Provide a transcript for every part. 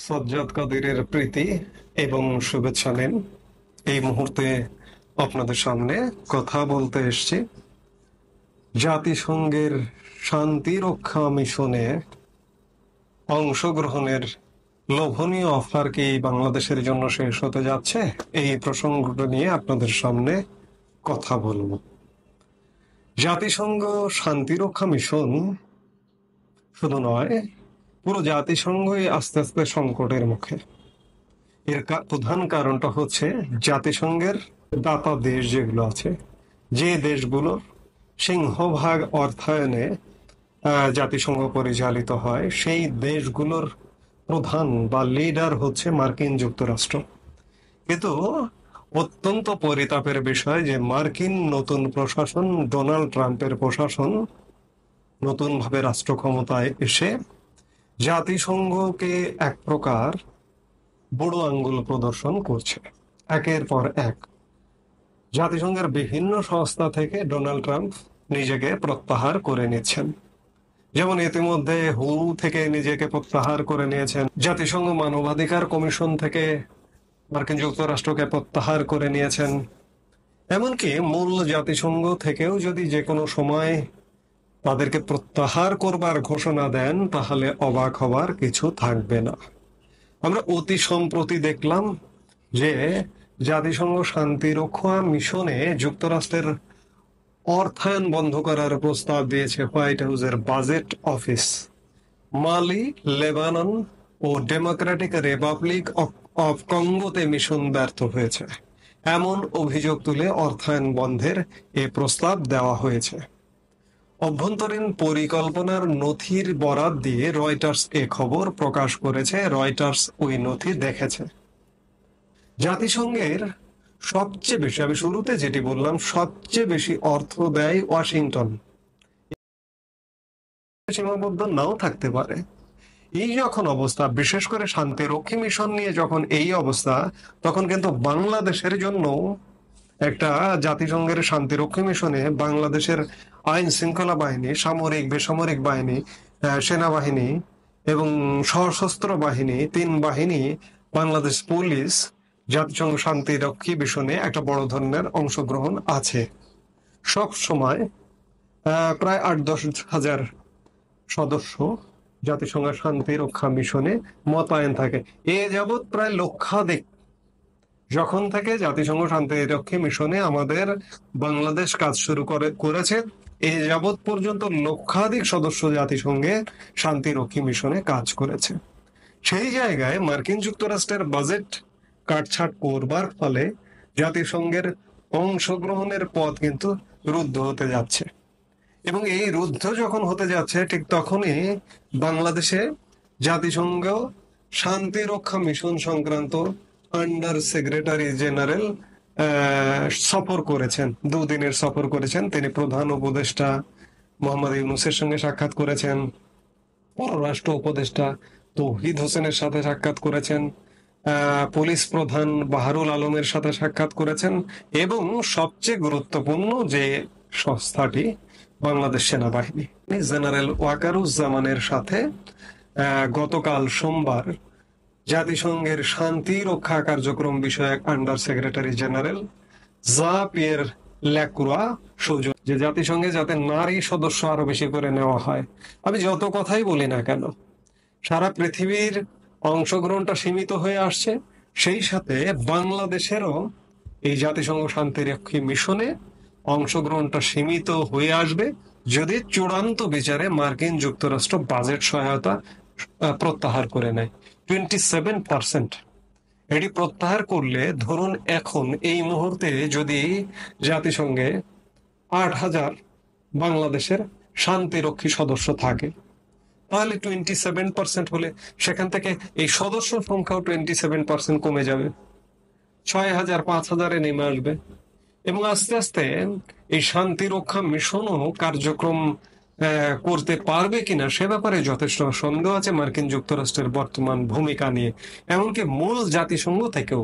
সজ্জাদ কাদিরের প্রীতি এবং শুভেচ্ছা নিন। এই মুহূর্তে আপনাদের সামনে কথা বলতে এসেছি জাতিসংঘের শান্তি রক্ষা মিশনে অংশগ্রহণের লোভনীয় অফার কি বাংলাদেশের জন্য শেষ হতে যাচ্ছে, এই প্রসঙ্গটা নিয়ে আপনাদের সামনে কথা বলবো। জাতিসংঘ শান্তিরক্ষা মিশন শুধু নয়, পুরো জাতিসংঘই আস্তে আস্তে সংকটের মুখে। এর প্রধান কারণটা হচ্ছে জাতিসংঘের দাতা দেশ যেগুলো আছে, যে দেশগুলো সিংহভাগ অর্থায়নে জাতিসংঘ পরিচালিত হয়, সেই দেশগুলোর প্রধান বা লিডার হচ্ছে মার্কিন যুক্তরাষ্ট্র। কিন্তু অত্যন্ত পরিতাপের বিষয় যে মার্কিন নতুন প্রশাসন, ডোনাল্ড ট্রাম্পের প্রশাসন নতুনভাবে রাষ্ট্র ক্ষমতায় এসে জাতিসংঘকে এক প্রকার বুড়ো আঙ্গুল প্রদর্শন করছে। একের পর এক জাতিসংঘের বিভিন্ন সংস্থা থেকে ডোনাল্ড ট্রাম্প নিজেকে প্রত্যাহার করে নিচ্ছেন। যেমন ইতিমধ্যে হু থেকে নিজেকে প্রত্যাহার করে নিয়েছেন, জাতিসংঘ মানবাধিকার কমিশন থেকে মার্কিন যুক্তরাষ্ট্রকে প্রত্যাহার করে নিয়েছেন। এমনকি মূল জাতিসংঘ থেকেও যদি যে কোনো সময় তাদেরকে প্রত্যাহার করবার ঘোষণা দেন, তাহলে অবাক হবার কিছু থাকবে না। আমরা অতি সম্প্রতি দেখলাম যে জাতিসংঘ শান্তিরক্ষা মিশনে যুক্তরাষ্ট্রের অর্থায়ন বন্ধ করার প্রস্তাব দিয়েছে হোয়াইট হাউসের বাজেট অফিস। মালি, লেবানন ও ডেমোক্রেটিক রিপাবলিক অফ কঙ্গোতে মিশন ব্যর্থ হয়েছে, এমন অভিযোগ তুলে অর্থায়ন বন্ধের এ প্রস্তাব দেওয়া হয়েছে। অভ্যন্তরীণ পরিকল্পনার নথির বরাত দিয়ে রয়টার্স এ খবর প্রকাশ করেছে। রয়টার্স ওই নথি দেখেছে। জাতিসংঘের সবচেয়ে বেশি, আমি শুরুতে যেটি বললাম, সবচেয়ে বেশি অর্থ দেয় ওয়াশিংটন। সীমাবদ্ধ নাও থাকতে পারে। এই যখন অবস্থা, বিশেষ করে শান্তিরক্ষী মিশন নিয়ে যখন এই অবস্থা, তখন কিন্তু বাংলাদেশের জন্য একটা জাতিসংঘের শান্তিরক্ষী মিশনে বাংলাদেশের আইন শৃঙ্খলা বাহিনী, সামরিক বেসামরিক বাহিনী, সেনাবাহিনী এবং সশস্ত্র বাহিনী, তিন বাহিনী, বাংলাদেশ পুলিশ, জাতিসংঘ শান্তিরক্ষী মিশনে একটা বড় ধরনের অংশগ্রহণ আছে। সব সময় প্রায় 8-10 হাজার সদস্য জাতিসংঘ শান্তি রক্ষা মিশনে মোতায়েন থাকে। এ যাবৎ প্রায় লক্ষাধিক, যখন থেকে জাতিসংঘ শান্তিরক্ষী মিশনে আমাদের বাংলাদেশ কাজ শুরু করেছে, এ যাবৎ পর্যন্ত লক্ষাধিক সদস্য জাতিসংঘে শান্তিরক্ষী মিশনে কাজ করেছে। সেই জায়গায় মার্কিন যুক্তরাষ্ট্রের বাজেট কাটছাট করবার ফলে জাতিসংঘের অংশগ্রহণের পথ কিন্তু রুদ্ধ হতে যাচ্ছে। এবং এই রুদ্ধ যখন হতে যাচ্ছে, ঠিক তখনই বাংলাদেশে জাতিসংঘ শান্তিরক্ষা মিশন সংক্রান্ত আন্ডার সেক্রেটারি জেনারেল সফর করেছেন, 2 দিনের সফর করেছেন। তিনি প্রধান উপদেষ্টা মোহাম্মদ ইউনূসের সঙ্গে সাক্ষাৎ করেছেন, পররাষ্ট্র উপদেষ্টা তৌহিদ হোসেনের সাথে সাক্ষাৎ করেছেন, পুলিশ প্রধান বাহারুল আলমের সাথে সাক্ষাৎ করেছেন, এবং সবচেয়ে গুরুত্বপূর্ণ যে সংস্থাটি, বাংলাদেশ সেনাবাহিনী, জেনারেল ওয়াকারুজ্জামানের সাথে গতকাল সোমবার জাতিসংঘের শান্তি রক্ষা কার্যক্রম বিষয়ক আন্ডার সেক্রেটারি জেনারেল জা পিয়ের ল্যাক্রোয়া সুযোগ, যে জাতিসংঘে যাতে নারী সদস্য আরো বেশি করে নেওয়া হয়। আমি যত কথাই বলি না কেন, সারা পৃথিবীর অংশগ্রহণটা সীমিত হয়ে আসছে, সেই সাথে বাংলাদেশেরও এই জাতিসংঘ শান্তিরক্ষী মিশনে অংশগ্রহণটা সীমিত হয়ে আসবে যদি চূড়ান্ত বিচারে মার্কিন যুক্তরাষ্ট্র বাজেট সহায়তা প্রত্যাহার করে নেয়। 27%। এটি প্রত্যাহার করলে, ধরুন এখন এই মুহূর্তে যদি জাতিসংঘে 8,000 বাংলাদেশের শান্তিরক্ষী সদস্য থাকে, তাহলে 27% হলে সেখান থেকে এই সদস্য সংখ্যাও 27% কমে যাবে, 6,000 5,000-এ নেমে আসবে। এবং আস্তে আস্তে এই শান্তি রক্ষা মিশনও কার্যক্রম করতে পারবে কিনা সে ব্যাপারে যথেষ্ট সন্দেহ আছে মার্কিন যুক্তরাষ্ট্রের বর্তমান ভূমিকা নিয়ে। এমনকি মূল জাতিসংঘ থেকেও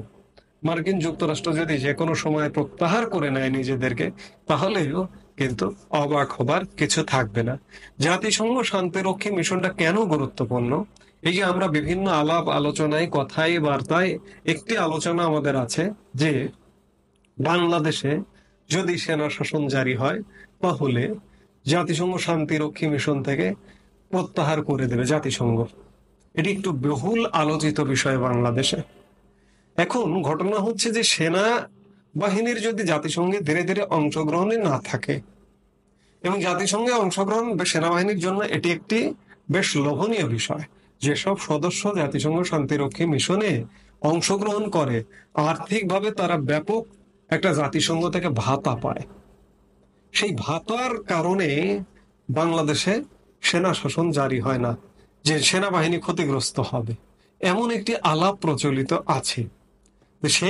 মার্কিন যুক্তরাষ্ট্র যদি যে কোনো সময় প্রত্যাহার করে নেয় নিজেদেরকে, তাহলেও কিন্তু অবাক হবার কিছু থাকবে না। জাতিসংঘ শান্তিরক্ষী মিশনটা কেন গুরুত্বপূর্ণ, এই যে আমরা বিভিন্ন আলাপ আলোচনায় কথায় বার্তায় একটি আলোচনা আমাদের আছে যে বাংলাদেশে যদি সেনা শাসন জারি হয় তাহলে জাতিসংঘ শান্তিরক্ষী মিশন থেকে প্রত্যাহার করে দেবে জাতিসংঘ। এটি একটু বহুল আলোচিত বিষয় বাংলাদেশে। এখন ঘটনা হচ্ছে যে সেনা বাহিনীর যদি জাতিসংঘে ধীরে ধীরে অংশগ্রহণে না থাকে, এবং জাতিসংঘে অংশগ্রহণ সেনাবাহিনীর জন্য এটি একটি বেশ লোভনীয় বিষয়। যেসব সদস্য জাতিসংঘ শান্তিরক্ষী মিশনে অংশগ্রহণ করে আর্থিকভাবে তারা ব্যাপক একটা জাতিসংঘ থেকে ভাতা পায়। সেই ভাতার কারণে বাংলাদেশে সেনা শাসন জারি হয় না, যে সেনাবাহিনী ক্ষতিগ্রস্ত হবে, এমন একটি আলাপ প্রচলিত আছে। সে